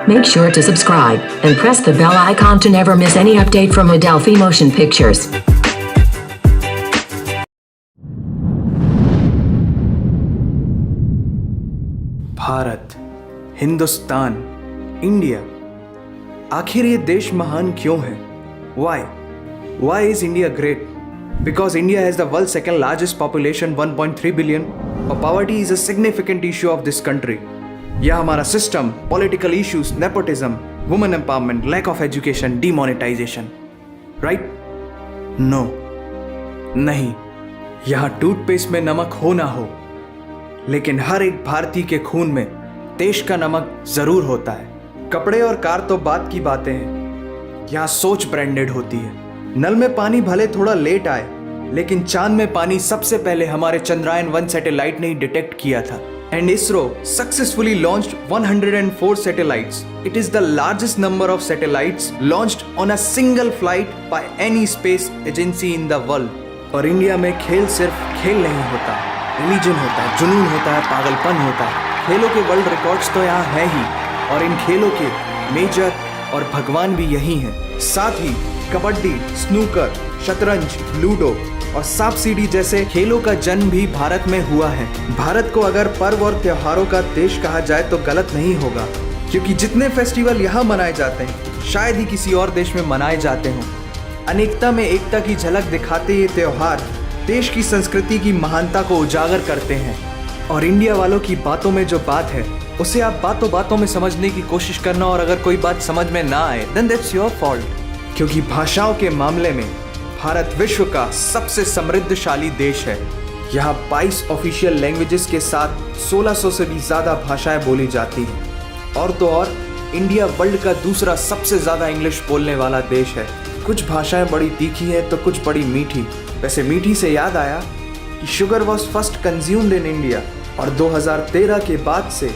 Make sure to subscribe and press the bell icon to never miss any update from Adelphi Motion Pictures. Bharat, Hindustan, India, आखिर ये देश महान क्यों है? Why? Why is India great? Because India has the world's second largest population, 1.3 billion. और poverty is a significant issue of this country. यह हमारा system, political issues, nepotism, women empowerment, lack of education, demonetisation, right? No, नहीं। यहाँ toothpaste में नमक हो ना हो, लेकिन हर एक भारतीय के खून में देश का नमक जरूर होता है। कपड़े और कार तो बात की बातें हैं, यहाँ सोच ब्रांडेड होती है। नल में पानी भले थोड़ा लेट आए, लेकिन चांद में पानी सबसे पहले हमारे चंद्रयान 1 सैटेलाइट ने ही डिटेक्ट किया था। And ISRO successfully launched 104 satellites. It is the largest number of satellites launched on a single flight by any space agency in the world. और इंडिया में खेल सिर्फ खेल नहीं होता, रिलीजन होता है, जुनून होता है, पागलपन होता है। खेलों के वर्ल्ड रिकॉर्ड्स तो यहाँ है ही, और इन खेलों के मेजर और भगवान भी यही हैं। साथ ही कबड्डी, स्नूकर, शतरंज, लूडो और सांप सीढ़ी जैसे खेलों का जन्म भी भारत में हुआ है। भारत को अगर पर्व और त्योहारों का देश कहा जाए तो गलत नहीं होगा, क्योंकि जितने फेस्टिवल यहाँ मनाए जाते हैं शायद ही किसी और देश में मनाए जाते हों। अनेकता में एकता की झलक दिखाते ये त्योहार देश की संस्कृति की महानता को उजागर करते हैं। और इंडिया वालों की बातों में जो बात है उसे आप बातों बातों में समझने की कोशिश करना, और अगर कोई बात समझ में ना आए देन दैट्स योर फॉल्ट। क्योंकि भाषाओं के मामले में भारत विश्व का सबसे समृद्धशाली देश है। यहाँ 22 ऑफिशियल लैंग्वेजेस के साथ 1600 से भी ज़्यादा भाषाएं बोली जाती हैं। और तो और इंडिया वर्ल्ड का दूसरा सबसे ज़्यादा इंग्लिश बोलने वाला देश है। कुछ भाषाएं बड़ी तीखी हैं तो कुछ बड़ी मीठी। वैसे मीठी से याद आया कि sugar was first consumed in India, और 2013 के बाद से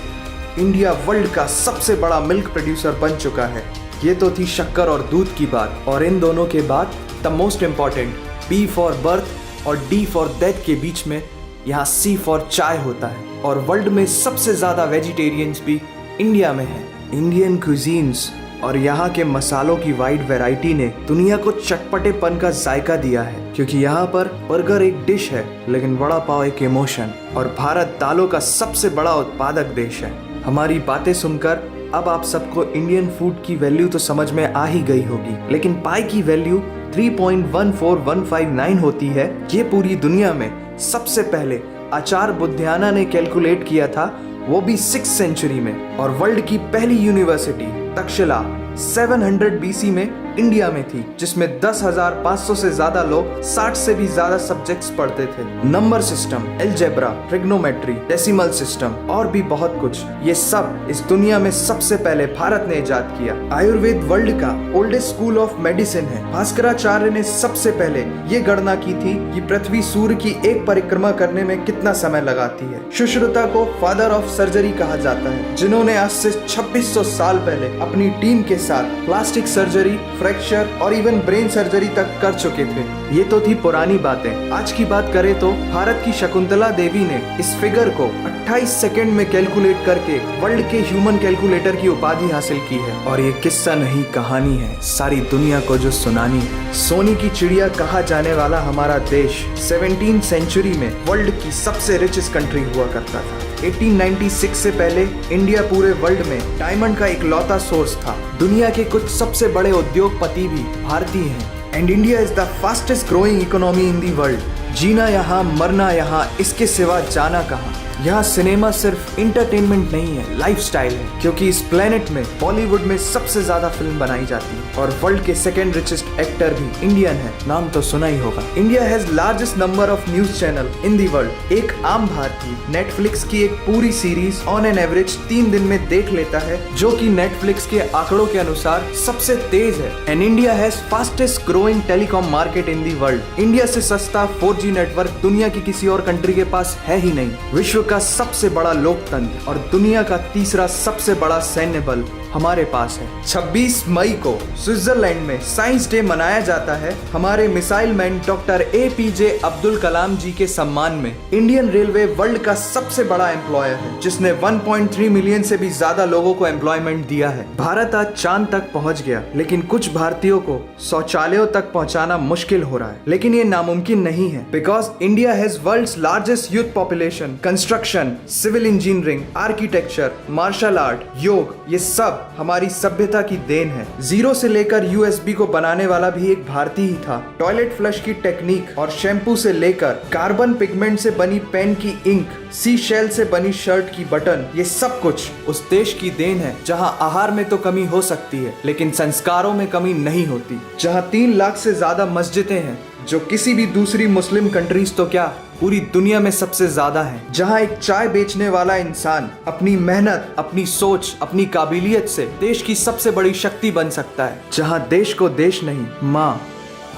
इंडिया वर्ल्ड का सबसे बड़ा मिल्क प्रोड्यूसर बन चुका है। ये तो थी शक्कर और दूध की बात, और इन दोनों के बाद the most important B for birth और D फॉर डेथ के बीच में यहाँ C फॉर चाय होता है। और वर्ल्ड में सबसे ज़्यादा वेजिटेरियंस भी इंडिया में है। इंडियन क्यूजीन्स और यहाँ के मसालों की वाइड वैरायटी ने दुनिया को चटपटेपन का जायका दिया है, क्योंकि यहाँ पर बर्गर एक डिश है लेकिन वड़ा पाव एक इमोशन। और भारत दालों का सबसे बड़ा उत्पादक देश है। हमारी बातें सुनकर अब आप सबको इंडियन फूड की वैल्यू तो समझ में आ ही गई होगी, लेकिन पाई की वैल्यू 3.14159 होती है। ये पूरी दुनिया में सबसे पहले आचार्य बुद्धियाना ने कैलकुलेट किया था, वो भी 6th सेंचुरी में। और वर्ल्ड की पहली यूनिवर्सिटी तक्षशिला 700 BC में इंडिया में थी, जिसमें 10,500 से ज्यादा लोग 60 से भी ज्यादा सब्जेक्ट्स पढ़ते थे। Number system, algebra, trigonometry, decimal system और भी बहुत कुछ, ये सब इस दुनिया में सबसे पहले भारत ने इजाद किया। आयुर्वेद वर्ल्ड का ओल्डेस्ट स्कूल ऑफ मेडिसिन है। भास्कराचार्य ने सबसे पहले ये गणना की थी कि पृथ्वी सूर्य की एक परिक्रमा करने में कितना समय लगाती है। सुश्रुता को फादर ऑफ सर्जरी कहा जाता है, जिन्होंने आज से 2600 साल पहले अपनी टीम के साथ प्लास्टिक सर्जरी, फ्रैक्चर और इवन ब्रेन सर्जरी तक कर चुके थे। ये तो थी पुरानी बातें। आज की बात करें तो भारत की शकुंतला देवी ने इस फिगर को 28 सेकंड में कैलकुलेट करके वर्ल्ड के ह्यूमन कैलकुलेटर की उपाधि हासिल की है। और ये किस्सा नहीं कहानी है, सारी दुनिया को जो सुनानी है। सोने की चिड़िया कहा जाने वाला हमारा देश 17th सेंचुरी में वर्ल्ड की सबसे रिचेस्ट कंट्री हुआ करता था। 1896 से पहले इंडिया पूरे वर्ल्ड में डायमंड का इकलौता सोर्स था। दुनिया के कुछ सबसे बड़े उद्योगपति भी भारतीय हैं। And India is the fastest growing economy in the world. जीना यहाँ, मरना यहाँ, इसके सिवा जाना कहाँ। यहाँ सिनेमा सिर्फ इंटरटेनमेंट नहीं है, लाइफस्टाइल है, क्योंकि इस प्लेनेट में बॉलीवुड में सबसे ज्यादा फिल्म बनाई जाती है। और वर्ल्ड के सेकंड रिचेस्ट एक्टर भी इंडियन है, नाम तो सुना ही होगा। India has largest number of news channel in the world. एक आम भारतीय नेटफ्लिक्स की एक पूरी सीरीज ऑन एन एवरेज 3 दिन में देख लेता है, जो कि नेटफ्लिक्स के आंकड़ों के अनुसार सबसे तेज है। And India has fastest growing telecom market in the world. India से सस्ता 4G नेटवर्क दुनिया की किसी और कंट्री के पास है ही नहीं। विश्व का सबसे बड़ा लोकतंत्र और दुनिया का तीसरा सबसे बड़ा सैन्य बल हमारे पास है। 26 मई को स्विट्जरलैंड में साइंस डे मनाया जाता है हमारे missile man doctor APJ Abdul Kalam ji के सम्मान में। इंडियन रेलवे वर्ल्ड का सबसे बड़ा एम्प्लॉयर है जिसने 1.3 मिलियन से भी ज्यादा लोगों को एम्प्लॉयमेंट दिया है। भारत आज चांद तक पहुंच गया, लेकिन कुछ भारतीयों को शौचालयों तक पहुंचाना मुश्किल हो रहा है। लेकिन ये नामुमकिन नहीं है, because India has world's largest youth population. Construction, civil engineering, architecture, martial art, योग, ये सब हमारी सभ्यता की देन है। जीरो से लेकर USB को बनाने वाला भी एक भारतीय ही था। टॉयलेट फ्लश की टेक्निक और शैम्पू से लेकर कार्बन पिगमेंट से बनी पेन की इंक, सी शेल से बनी शर्ट की बटन, ये सब कुछ उस देश की देन है जहां आहार में तो कमी हो सकती है लेकिन संस्कारों में कमी नहीं होती। जहां 3 लाख से ज्यादा मस्जिदें हैं जो किसी भी दूसरी मुस्लिम कंट्रीज तो क्या पूरी दुनिया में सबसे ज्यादा है। जहां एक चाय बेचने वाला इंसान अपनी मेहनत, अपनी सोच, अपनी काबिलियत से देश की सबसे बड़ी शक्ति बन सकता है। जहां देश को देश नहीं, माँ,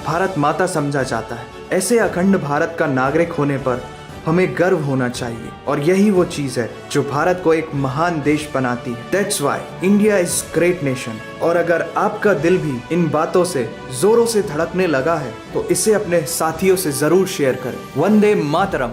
भारत माता समझा जाता है। ऐसे अखंड भारत का नागरिक होने पर हमें गर्व होना चाहिए और यही वो चीज है जो भारत को एक महान देश बनाती है। That's why India is great nation। और अगर आपका दिल भी इन बातों से जोरों से धड़कने लगा है तो इसे अपने साथियों से जरूर शेयर करें। वंदे मातरम।